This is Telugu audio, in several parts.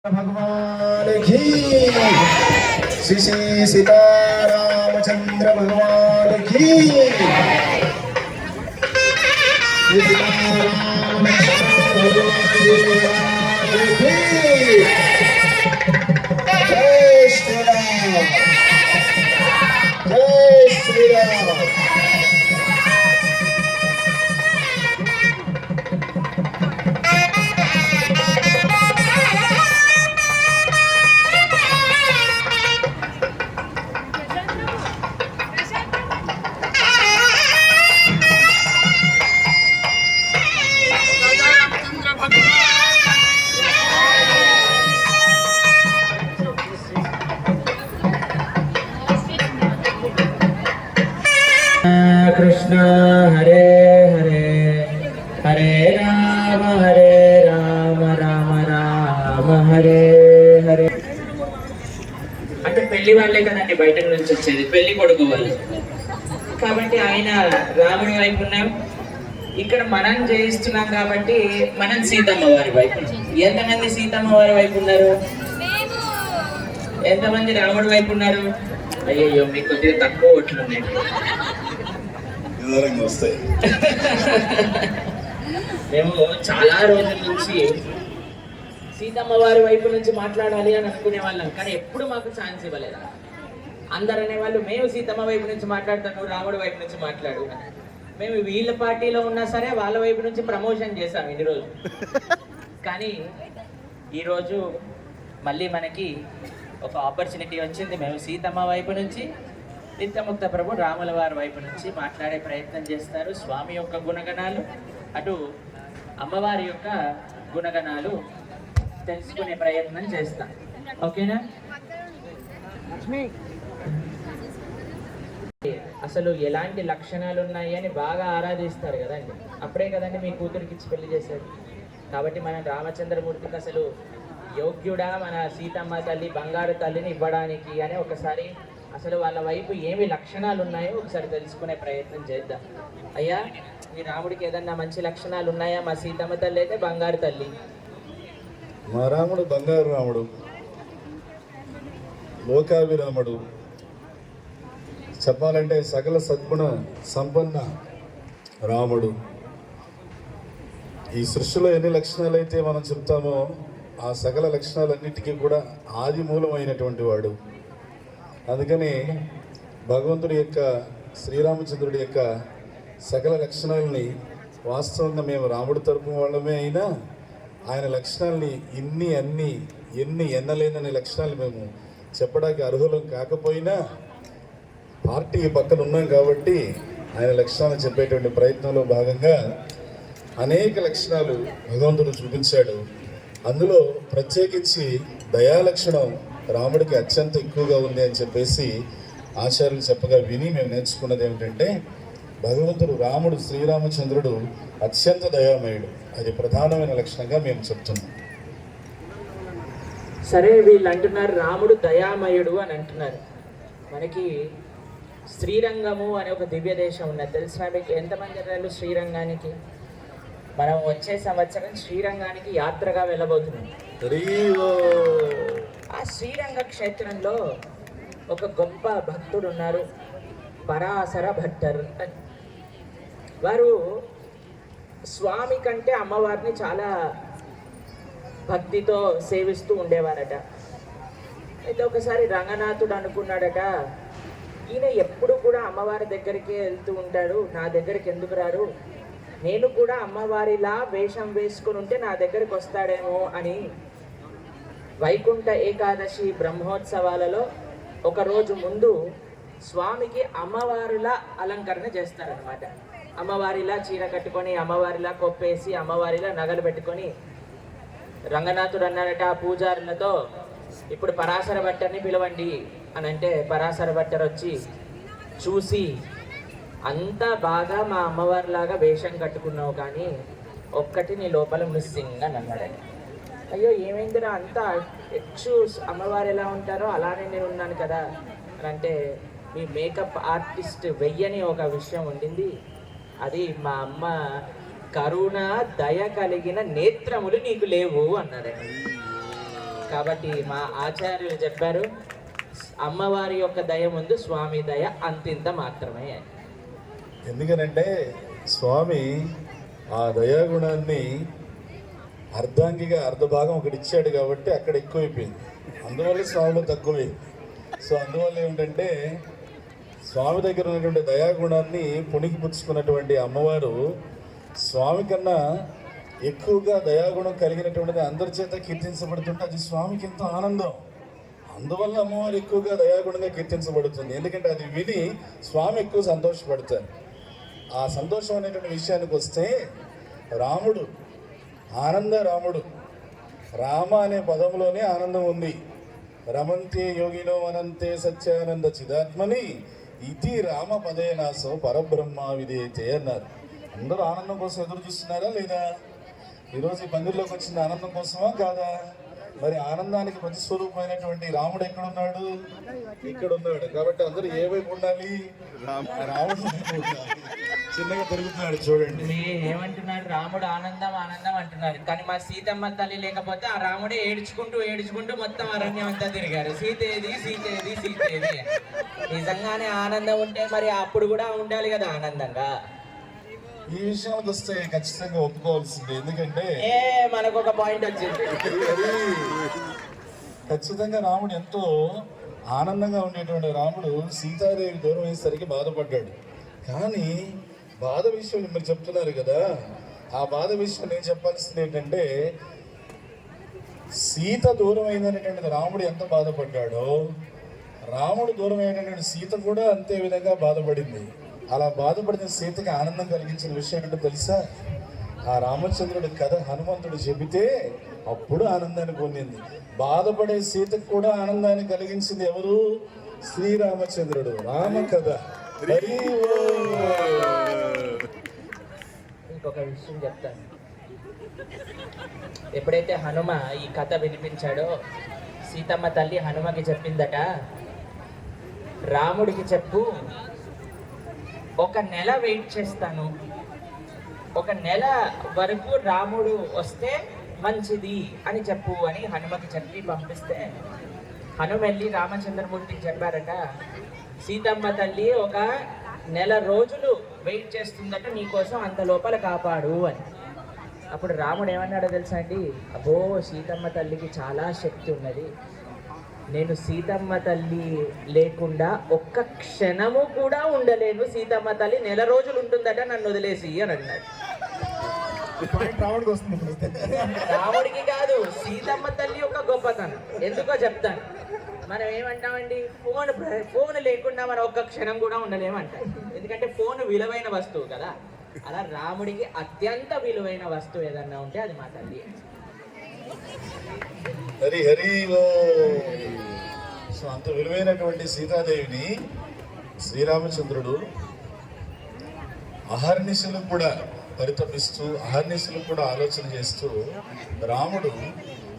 भगवान की श्री सीतारामचंद्र भगवान की जय श्री राम, जय श्री राम। कृष्ण हरे हरे हरे राम राम राम हरे हरे। అంటే పెళ్లి వాళ్ళే కదండి బయట నుంచి వచ్చేది, పెళ్లి కొడుకు వాళ్ళు కాబట్టి ఆయన రాముడి వైపు ఉన్నాం, ఇక్కడ మనం చేయిస్తున్నాం కాబట్టి మనం సీతమ్మ వారి వైపు. ఎంతమంది సీతమ్మ వారి వైపు ఉన్నారు? ఎంతమంది రాముడి వైపు ఉన్నారు? అయ్యయ్యో మీకు కొద్దిగా తక్కువ ఓట్లు ఉన్నాయి. మేము చాలా రోజుల నుంచి సీతమ్మ వారి వైపు నుంచి మాట్లాడాలి అని అనుకునే వాళ్ళం, కానీ ఎప్పుడు మాకు ఛాన్స్ ఇవ్వలేదు. అందరు అనేవాళ్ళు మేము సీతమ్మ వైపు నుంచి మాట్లాడతాను, రాముడి వైపు నుంచి మాట్లాడు. మేము వీళ్ళ పార్టీలో ఉన్నా సరే వాళ్ళ వైపు నుంచి ప్రమోషన్ చేశాం ఇన్ని రోజులు. కానీ ఈరోజు మళ్ళీ మనకి ఒక ఆపర్చునిటీ వచ్చింది. మేము సీతమ్మ వైపు నుంచి, నిత్యముక్త ప్రభు రాముల వారి వైపు నుంచి మాట్లాడే ప్రయత్నం చేస్తారు. స్వామి యొక్క గుణగణాలు, అటు అమ్మవారి యొక్క గుణగణాలు తెలుసుకునే ప్రయత్నం చేస్తాం. ఓకేనా? అసలు ఎలాంటి లక్షణాలు ఉన్నాయి అని బాగా ఆరాధిస్తారు కదండి. అప్పుడే కదండి మీ కూతురికి ఇచ్చి పెళ్లి చేశారు. కాబట్టి మన రామచంద్రమూర్తికి అసలు యోగ్యుడా మన సీతమ్మ తల్లి, బంగారు తల్లిని ఇవ్వడానికి అని ఒకసారి అసలు వాళ్ళ వైపు ఏమి లక్షణాలు ఉన్నాయో ఒకసారి తెలుసుకునే ప్రయత్నం చేద్దాం. అయ్యా, మీ రాముడికి ఏదన్నా మంచి లక్షణాలు ఉన్నాయా? మా సీతమ్మ తల్లి అయితే బంగారు తల్లి. మా రాముడు బంగారు రాముడు, లోకాభిరాముడు, చెప్పాలంటే సకల సద్గుణ సంపన్న రాముడు. ఈ సృష్టిలో ఎన్ని లక్షణాలు అయితే మనం చెప్తామో ఆ సకల లక్షణాలన్నిటికీ కూడా ఆది మూలమైనటువంటి వాడు. అందుకని భగవంతుడి యొక్క, శ్రీరామచంద్రుడి యొక్క సకల లక్షణాలని వాస్తవంగా మేము రాముడి తరపు వాళ్ళమే అయినా ఆయన లక్షణాలని ఎన్ని ఎన్నలేనని లక్షణాలు మేము చెప్పడానికి అర్హులం కాకపోయినా పార్టీ పక్కన ఉన్నాం కాబట్టి ఆయన లక్షణాలను చెప్పేటువంటి ప్రయత్నంలో భాగంగా అనేక లక్షణాలు భగవంతుడు చూపించాడు. అందులో ప్రత్యేకించి దయాలక్షణం రాముడికి అత్యంత ఎక్కువగా ఉంది అని చెప్పేసి ఆచార్యులు చెప్పగా విని మేము నేర్చుకున్నది ఏమిటంటే, భగవంతుడు రాముడు శ్రీరామచంద్రుడు అత్యంత దయామయుడు. అది ప్రధానమైన లక్షణంగా మేము చెప్తున్నాం. సరే, వీళ్ళు అంటున్నారు రాముడు దయామయుడు అని అంటున్నారు. మనకి శ్రీరంగము అనే ఒక దివ్య దేశం ఉన్నది. తెలిసిన మీకు ఎంతమంది వెళ్ళారు శ్రీరంగానికి? మనం వచ్చే సంవత్సరం శ్రీరంగానికి యాత్రగా వెళ్ళబోతున్నాం. ఆ శ్రీరంగ క్షేత్రంలో ఒక గొప్ప భక్తుడు ఉన్నారు, పరాశర భట్టర్. వారు స్వామి కంటే అమ్మవారిని చాలా భక్తితో సేవిస్తూ ఉండేవారట. అయితే ఒకసారి రంగనాథుడు అనుకున్నాడట, ఈయన ఎప్పుడు కూడా అమ్మవారి దగ్గరికి వెళ్తూ ఉంటాడు, నా దగ్గరికి ఎందుకు రాడు? నేను కూడా అమ్మవారిలా వేషం వేసుకుని ఉంటే నా దగ్గరికి వస్తాడేమో అని వైకుంఠ ఏకాదశి బ్రహ్మోత్సవాలలో ఒకరోజు ముందు స్వామికి అమ్మవారిలా అలంకరణ చేస్తారనమాట. అమ్మవారిలా చీర కట్టుకొని, అమ్మవారిలా కొప్పేసి, అమ్మవారిలా నగలు పెట్టుకొని రంగనాథుడు అన్నాడట ఆ పూజారులతో, ఇప్పుడు పరాశర భట్టర్ని పిలవండి అని అంటే పరాశర భట్టర్ వచ్చి చూసి, అంతా బాగా మా అమ్మవారిలాగా వేషం కట్టుకున్నావు కానీ ఒక్కటి నీ లోపల మిస్సింగ్ అని అన్నాడని. అయ్యో ఏమైందిరా, అంతా అమ్మవారు ఎలా ఉంటారో అలానే నేను ఉన్నాను కదా అని అంటే, మీ మేకప్ ఆర్టిస్ట్ వెయ్యని ఒక విషయం ఉండింది, అది మా అమ్మ కరుణ దయ కలిగిన నేత్రములు నీకు లేవు అన్నాడు. కాబట్టి మా ఆచార్యులు చెప్పారు, అమ్మవారి యొక్క దయ ముందు స్వామి దయ అంతింత మాత్రమే. ఎందుకనంటే స్వామి ఆ దయాగుణాన్ని అర్ధాంగిగా అర్ధ భాగం ఒకటి ఇచ్చాడు కాబట్టి అక్కడ ఎక్కువైపోయింది, అందువల్ల స్వామిలో తక్కువైంది. సో అందువల్ల ఏమిటంటే స్వామి దగ్గర ఉన్నటువంటి దయాగుణాన్ని పుణికి పుచ్చుకున్నటువంటి అమ్మవారు స్వామి కన్నా ఎక్కువగా దయాగుణం కలిగినటువంటిది అందరి చేత కీర్తించబడుతుంటే అది స్వామికి ఎంతో ఆనందం. అందువల్ల అమ్మవారు ఎక్కువగా దయాగుణంగా కీర్తించబడుతుంది. ఎందుకంటే అది విని స్వామి ఎక్కువ సంతోషపడతారు. ఆ సంతోషం అనేటువంటి విషయానికి వస్తే రాముడు ఆనంద రాముడు, రామ అనే పదంలోనే ఆనందం ఉంది. రమంతే యోగినో అనంతే సత్యానంద చిదాత్మని ఇది రామ పదేనాసో పరబ్రహ్మ విధేయతే అన్నారు. అందరూ ఆనందం కోసం ఎదురు చూస్తున్నారా లేదా? ఈరోజు ఈ పందిరిలోకి వచ్చిన ఆనందం కోసమా కాదా? మరి ఆనందానికి ప్రతిస్వరూపమైనటువంటి రాముడు ఎక్కడున్నాడు? ఇక్కడ ఉన్నాడు. కాబట్టి అందరూ ఏ వైపు ఉండాలి? రాముడు చిన్నగా తిరుగుతున్నాడు చూడండి. ఏమంటున్నారు? రాముడు ఆనందం ఆనందం అంటున్నారు, కానీ మా సీతమ్మ తల్లి లేకపోతే ఆ రాముడే ఏడ్చుకుంటూ ఏడ్చుకుంటూ మొత్తం అరణ్యం అంతా తిరిగారు. సీతేది సీతేది సీతేది. నిజంగానే ఆనందం ఉంటే మరి అప్పుడు కూడా ఉండాలి కదా ఆనందంగా. ఈ విషయానికి వస్తే ఖచ్చితంగా ఒప్పుకోవాల్సిందే. ఎందుకంటే మనకు ఒక పాయింట్ వచ్చింది. ఖచ్చితంగా రాముడు ఎంతో ఆనందంగా ఉండేటువంటి రాముడు సీతాదేవి దూరం అయ్యేసరికి బాధపడ్డాడు. కానీ బాధ విషయం మీరు చెప్తున్నారు కదా, ఆ బాధ విషయం నేను చెప్పాల్సింది ఏంటంటే సీత దూరం అయిందనేటువంటిది రాముడు ఎంత బాధపడ్డాడో రాముడు దూరం అయినటువంటి సీత కూడా అంతే విధంగా బాధపడింది. అలా బాధపడిన సీతకి ఆనందం కలిగించిన విషయం ఏంటో తెలుసా? ఆ రామచంద్రుడి కథ హనుమంతుడు చెబితే అప్పుడు ఆనందాన్ని పొందింది. బాధపడే సీతకు కూడా ఆనందాన్ని కలిగించింది ఎవరు? శ్రీరామచంద్రుడు. రామ కథ. ఇంకొక విషయం చెప్తాను. ఎప్పుడైతే హనుమ ఈ కథ వినిపించాడో సీతమ్మ తల్లి హనుమకి చెప్పిందట, రాముడికి చెప్పు, ఒక నెల వెయిట్ చేస్తాను, ఒక నెల వరకు రాముడు వస్తే మంచిది అని చెప్పు అని హనుమకి చెప్పి పంపిస్తే హనుమ వెళ్ళి రామచంద్రమూర్తికి చెప్పారట, సీతమ్మ తల్లి ఒక నెల రోజులు వెయిట్ చేస్తుందట, నీకోసం అంత లోపల కాపాడు అని. అప్పుడు రాముడు ఏమన్నాడో తెలుసా అండి? అబ్బో, సీతమ్మ తల్లికి చాలా శక్తి ఉన్నది, నేను సీతమ్మ తల్లి లేకుండా ఒక్క క్షణము కూడా ఉండలేను, సీతమ్మ తల్లి నెల రోజులు ఉంటుందట, నన్ను వదిలేసి అని అన్నాడు. రాముడికి కాదు, సీతమ్మ తల్లి ఒక గొప్పతనం. ఎందుకో చెప్తాను. మనం ఏమంటామండి, ఫోన్ లేకుండా మనం ఒక్క క్షణం కూడా ఉండలేమంటాం. ఎందుకంటే ఫోన్ విలువైన వస్తువు కదా. అలా రాముడికి అత్యంత విలువైన వస్తువు ఏదన్నా ఉంటే అది మా తల్లి. హరి హరి. సో అంత విలువైనటువంటి సీతాదేవిని శ్రీరామచంద్రుడు అహర్నిశలు కూడా పరితపిస్తూ అహర్నిశలు కూడా ఆలోచన చేస్తూ రాముడు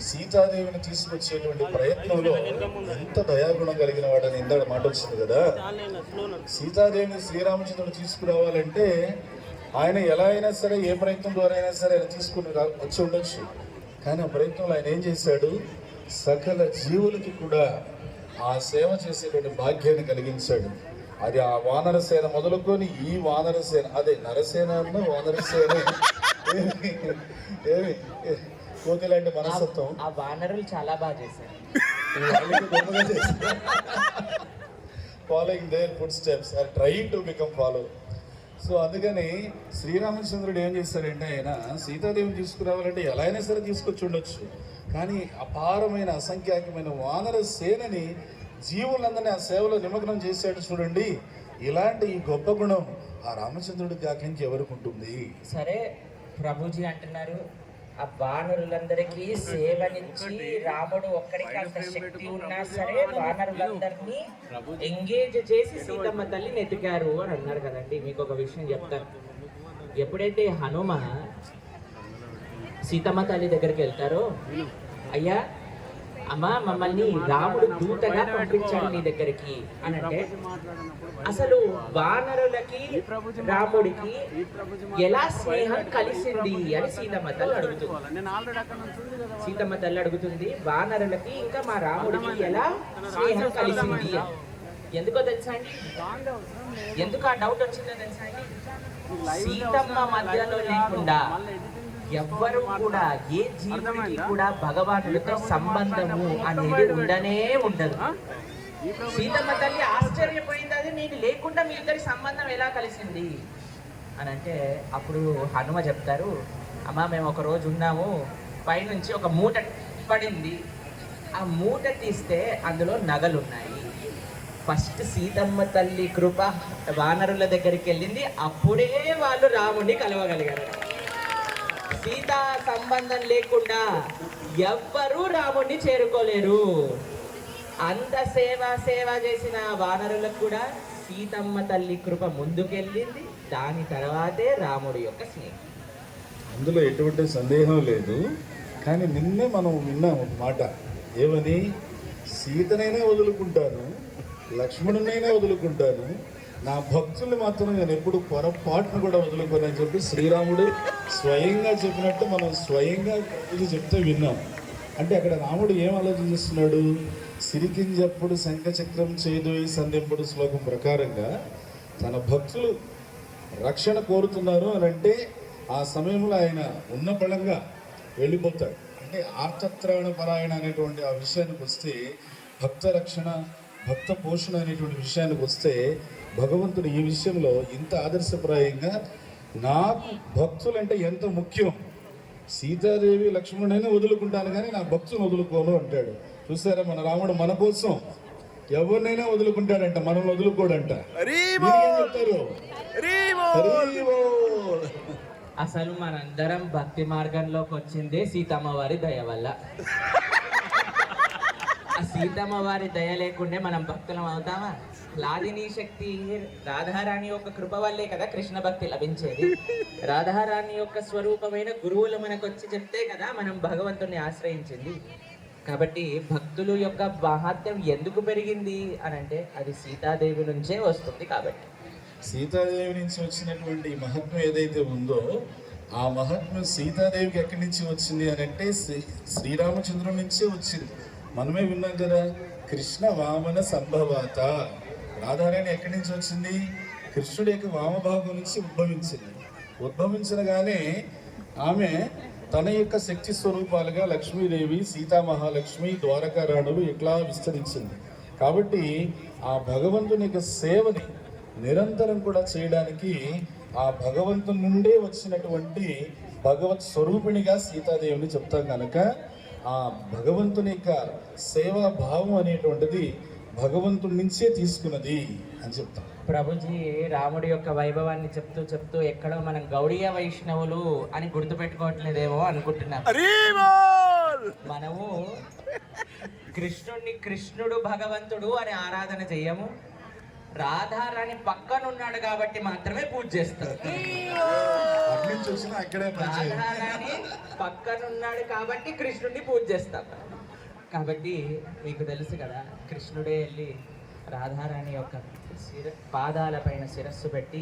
సీతాదేవిని తీసుకొచ్చేటువంటి ప్రయత్నంలో ఎంత దయాగుణం కలిగిన వాడని ఇందాక మాట వచ్చింది కదా. సీతాదేవిని శ్రీరామచంద్రుడు తీసుకురావాలంటే ఆయన ఎలా అయినా సరే ఏ ప్రయత్నం ద్వారా అయినా సరే ఆయన తీసుకుని వచ్చి ఉండొచ్చు. కానీ ఆ ప్రయత్నంలో ఆయన ఏం చేశాడు? సకల జీవులకి కూడా ఆ సేవ చేసేటువంటి భాగ్యాన్ని కలిగించాడు. అది ఆ వానర సేన మొదలుకొని ఈ వానర సేన, అదే నరసేన అన్న వానర సేన, ఏమి కోతిలాంటి మనస్తత్వం. ఆ వానరులు చాలా బాగా చేశారు. Following their footsteps are trying to become follow. So అందుకని శ్రీరామచంద్రుడు ఏం చేస్తాడంటే ఆయన సీతాదేవిని తీసుకురావాలంటే ఎలా అయినా సరే తీసుకొచ్చి ఉండొచ్చు. కానీ అపారమైన అసంఖ్యాకమైన వానర సేనని జీవులందరినీ ఆ సేవలో నిమగ్నం చేశాడు చూడండి. ఇలాంటి ఈ గొప్ప గుణం ఆ రామచంద్రుడికి కాక ఇంకెవరికి ఉంటుంది? సరే, ప్రభుజీ అంటున్నారు ఆ వానరులందరికీ సేవనిచ్చి రాముడు ఒక్కడికి అంత శక్తి ఉన్నా సరే వానరులందరినీ ఎంగేజ్ చేసి సీతమ్మ తల్లిని ఎతికారు అని అన్నారు కదండి. మీకు ఒక విషయం చెప్తాను. ఎప్పుడైతే హనుమ సీతమ్మ తల్లి దగ్గరికి వెళ్తారో, అయ్యా అమ్మా మమ్మల్ని రాముడు దూతగా పంపించాడు నీ దగ్గరికి అని అంటే, అసలు వానరులకి రాముడికి ఎలా స్నేహం కలిసింది అని సీతమ్మ తల్లి అడుగుతుంది. సీతమ్మ తల్లి అడుగుతుంది, వానరులకి ఇంకా మా రాముడికి ఎలా స్నేహం కలిసింది అని. ఎందుకో తెలుసా అండి, ఎందుకు ఆ డౌట్ వచ్చిందో తెలుసా అండి? సీతమ్మ మధ్యలో లేకుండా ఎవ్వరు కూడా, ఏ జీవుడికి కూడా భగవానుడితో సంబంధము అనేది ఉండనే ఉండదు. సీతమ్మ తల్లి ఆశ్చర్యపోయింది, అది నేను లేకుండా మీ ఇద్దరి సంబంధం ఎలా కలిసింది అని అంటే, అప్పుడు హనుమ చెప్తారు, అమ్మ మేము ఒక రోజు ఉన్నాము, పైనుంచి ఒక మూట పడింది, ఆ మూట తీస్తే అందులో నగలు ఉన్నాయి. ఫస్ట్ సీతమ్మ తల్లి కృప వానరుల దగ్గరికి వెళ్ళింది, అప్పుడే వాళ్ళు రాముడిని కలవగలిగారు. సీతా సంబంధం లేకుండా ఎవ్వరూ రాముడిని చేరుకోలేరు. అంత సేవ చేసిన వానరులకు కూడా సీతమ్మ తల్లి కృప ముందుకెళ్ళింది, దాని తర్వాతే రాముడి యొక్క స్నేహం. అందులో ఎటువంటి సందేహం లేదు. కానీ నిన్నే మనం విన్నాం ఒక మాట, ఏమని? సీతనైనా వదులుకుంటాను, లక్ష్మణునైనా వదులుకుంటాను, నా భక్తుల్ని మాత్రం నేను ఎప్పుడు పొరపాటును కూడా వదులుకోనని చెప్పి శ్రీరాముడు స్వయంగా చెప్పినట్టు మనం స్వయంగా ఇది చెప్తే విన్నాం. అంటే అక్కడ రాముడు ఏం ఆలోచిస్తున్నాడు? సిరికింజప్పుడు శంఖచక్రం చేదోయి సంధింపుడు శ్లోకం ప్రకారంగా తన భక్తులు రక్షణ కోరుతున్నారు అని అంటే ఆ సమయంలో ఆయన ఉన్న బలంగా వెళ్ళిపోతాడు. అంటే ఆర్తత్రాణ పరాయణ అనేటువంటి ఆ విషయానికి వస్తే, భక్త రక్షణ, భక్త పోషణ అనేటువంటి విషయానికి వస్తే, భగవంతుడు ఈ విషయంలో ఇంత ఆదర్శప్రాయంగా, నాకు భక్తులంటే ఎంత ముఖ్యం, సీతాదేవి లక్ష్మణుడైనా వదులుకుంటాను కానీ నా భక్తులను వదులుకోను అంటాడు. చూసారా, మన రాముడు మన కోసం ఎవరినైనా వదులుకుంటాడంట, మనం వదులుకోడంట. చెప్తారు అసలు మనందరం భక్తి మార్గంలోకి వచ్చిందే సీతమ్మ వారి దయ వల్ల. ఆ సీతమ్మ వారి దయ లేకుండే మనం భక్తులం అవుతామా? లాదిని శక్తి రాధారాణి యొక్క కృప వల్లే కదా కృష్ణ భక్తి లభించేది. రాధారాణి యొక్క స్వరూపమైన గురువులు మనకు వచ్చి చెప్తే కదా మనం భగవంతుని ఆశ్రయించింది. కాబట్టి భక్తులు యొక్క మహాత్మ్యం ఎందుకు పెరిగింది అని అంటే, అది సీతాదేవి నుంచే వస్తుంది. కాబట్టి సీతాదేవి నుంచి వచ్చినటువంటి మహాత్మ్యం ఏదైతే ఉందో, ఆ మహాత్మ్యం సీతాదేవికి ఎక్కడి నుంచి వచ్చింది అని అంటే శ్రీరామచంద్రుడి నుంచే వచ్చింది. మనమే విన్నాం కదా, కృష్ణ వామన సంభవాత. రాధారాణి ఎక్కడి నుంచి వచ్చింది? కృష్ణుడి యొక్క వామభాగం నుంచి ఉద్భవించగానే ఆమె తన యొక్క శక్తి స్వరూపాలుగా లక్ష్మీదేవి, సీతామహాలక్ష్మి, ద్వారకారాణులు ఇట్లా విస్తరించింది. కాబట్టి ఆ భగవంతుని యొక్క సేవని నిరంతరం కూడా చేయడానికి ఆ భగవంతుని నుండే వచ్చినటువంటి భగవత్ స్వరూపిణిగా సీతాదేవిని చెప్తాం కనుక, ఆ భగవంతుని యొక్క సేవా భావం అనేటువంటిది భగవంతుడి నుంచే తీసుకున్నది అని చెప్తాం. ప్రభుజీ రాముడి యొక్క వైభవాన్ని చెప్తూ ఎక్కడో మనం గౌడీయ వైష్ణవులు అని గుర్తుపెట్టుకోవట్లేదేమో అనుకుంటున్నాం. మనము కృష్ణుడు భగవంతుడు అని ఆరాధన చెయ్యము. రాధారాణి పక్కనున్నాడు కాబట్టి మాత్రమే పూజ చేస్తారు. రాధారాణి పక్కనున్నాడు కాబట్టి కృష్ణుడిని పూజ చేస్తాం. కాబట్టి మీకు తెలుసు కదా, కృష్ణుడే వెళ్ళి రాధారాణి యొక్క పాదాలపైన శిరస్సు పెట్టి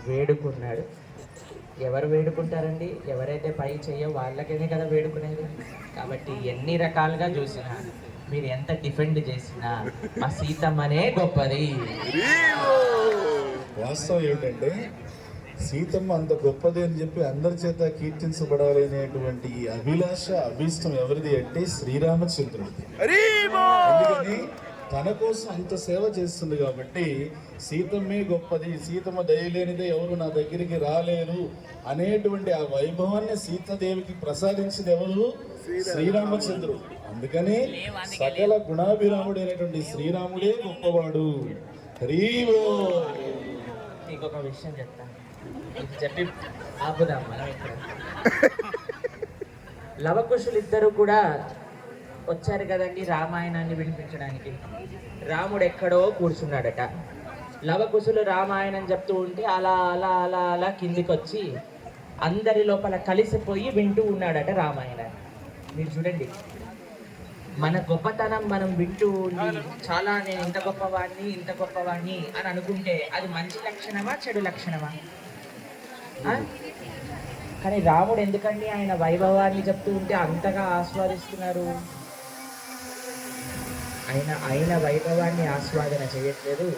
వేడుకున్నాడు. ఎవరు వేడుకుంటారండి? ఎవరైతే పై చెయ్యో వాళ్ళకనే కదా వేడుకునేది. కాబట్టి ఎన్ని రకాలుగా చూసినా, మీరు ఎంత డిఫెండ్ చేసినా మా సీతమ్మనే గొప్పది. వాస్తవం ఏమిటంటే, సీతమ్మ అంత గొప్పది అని చెప్పి అందరి చేత కీర్తించబడాలి అనేటువంటి అభిలాష, అభీష్టం ఎవరిది అంటే శ్రీరామచంద్రుడిది. ఎందుకని తన కోసం అంత సేవ చేస్తుంది కాబట్టి సీతమ్మే గొప్పది, సీతమ్మ దయలేనిదే ఎవరు నా దగ్గరికి రాలేరు అనేటువంటి ఆ వైభవాన్ని సీతాదేవికి ప్రసాదించింది ఎవరు? శ్రీరామచంద్రుడు. అందుకని సకల గుణాభిరాముడైనటువంటి శ్రీరాముడే గొప్పవాడు. ఇంకొక విషయం చెప్తాను, ఇది చెప్పి ఆపుదాం మనం ఇక్కడ. లవకుశులు ఇద్దరు కూడా వచ్చారు కదండి రామాయణాన్ని వినిపించడానికి. రాముడు ఎక్కడో కూర్చున్నాడట. లవకుశులు రామాయణం చెప్తూ ఉంటే అలా అలా అలా అలా కిందికి వచ్చి అందరి లోపల కలిసిపోయి వింటూ ఉన్నాడట రామాయణాన్ని. మీరు చూడండి, మన గొప్పతనం మనం వింటూ ఉండి చాలా నేను ఇంత గొప్పవాడిని అని అనుకుంటే అది మంచి లక్షణమా చెడు లక్షణమా? ఆ? కానీ రాముడు ఎందుకండి ఆయన వైభవాన్ని చెప్తూ ఉంటే అంతగా ఆస్వాదిస్తున్నారు? ఆయన వైభవాన్ని ఆస్వాదన చేయట్లేదు.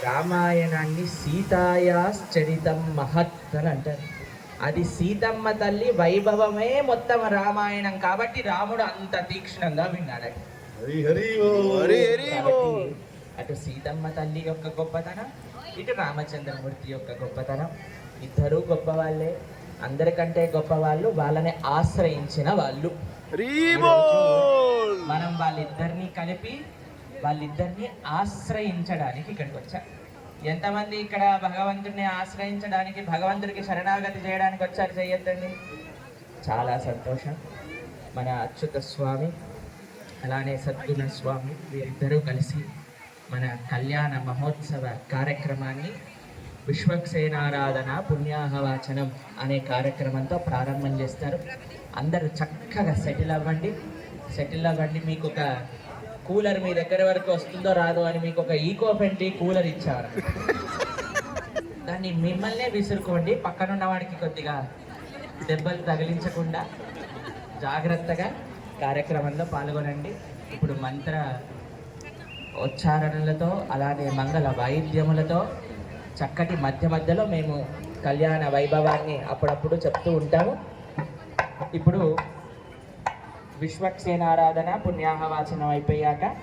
రామాయణాన్ని సీతాయాశ్చరితం మహత్ అని అంటారు. అది సీతమ్మ తల్లి వైభవమే మొత్తం రామాయణం కాబట్టి రాముడు అంత తీక్షణంగా విన్నాడు. హరి హరి ఓ కాబట్టి అటు సీతమ్మ తల్లి యొక్క గొప్పతనం, ఇటు రామచంద్రమూర్తి యొక్క గొప్పతనం, ఇద్దరు గొప్పవాళ్ళే. అందరికంటే గొప్పవాళ్ళు వాళ్ళని ఆశ్రయించిన వాళ్ళు. మనం వాళ్ళిద్దరిని కలిపి వాళ్ళిద్దరిని ఆశ్రయించడానికి ఇక్కడికి వచ్చాం. ఎంతమంది ఇక్కడ భగవంతుడిని ఆశ్రయించడానికి, భగవంతుడికి శరణాగతి చేయడానికి వచ్చారు? చేయొద్దండి. చాలా సంతోషం. మన అచ్యుత స్వామి అలానే సద్గుణ స్వామి వీరిద్దరూ కలిసి మన కళ్యాణ మహోత్సవ కార్యక్రమాన్ని విశ్వక్సేనారాధన పుణ్యాహవాచనం అనే కార్యక్రమంతో ప్రారంభం చేస్తారు. అందరూ చక్కగా సెటిల్ అవ్వండి. మీకు ఒక కూలర్ మీ దగ్గర వరకు వస్తుందో రాదో అని మీకు ఒక ఈకో ఫ్రెండ్లీ కూలర్ ఇచ్చారు. దాన్ని మిమ్మల్నే విసురుకోండి, పక్కనున్న వాడికి కొద్దిగా దెబ్బలు తగిలించకుండా జాగ్రత్తగా కార్యక్రమంలో పాల్గొనండి. ఇప్పుడు మంత్ర ఉచ్చారణలతో అలానే మంగళ వాయిద్యములతో చక్కటి మధ్యలో మేము కళ్యాణ వైభవాన్ని అప్పుడప్పుడు చెప్తూ ఉంటాము. ఇప్పుడు విశ్వక్సేనారాధన పుణ్యాహవాచనం అయిపోయాక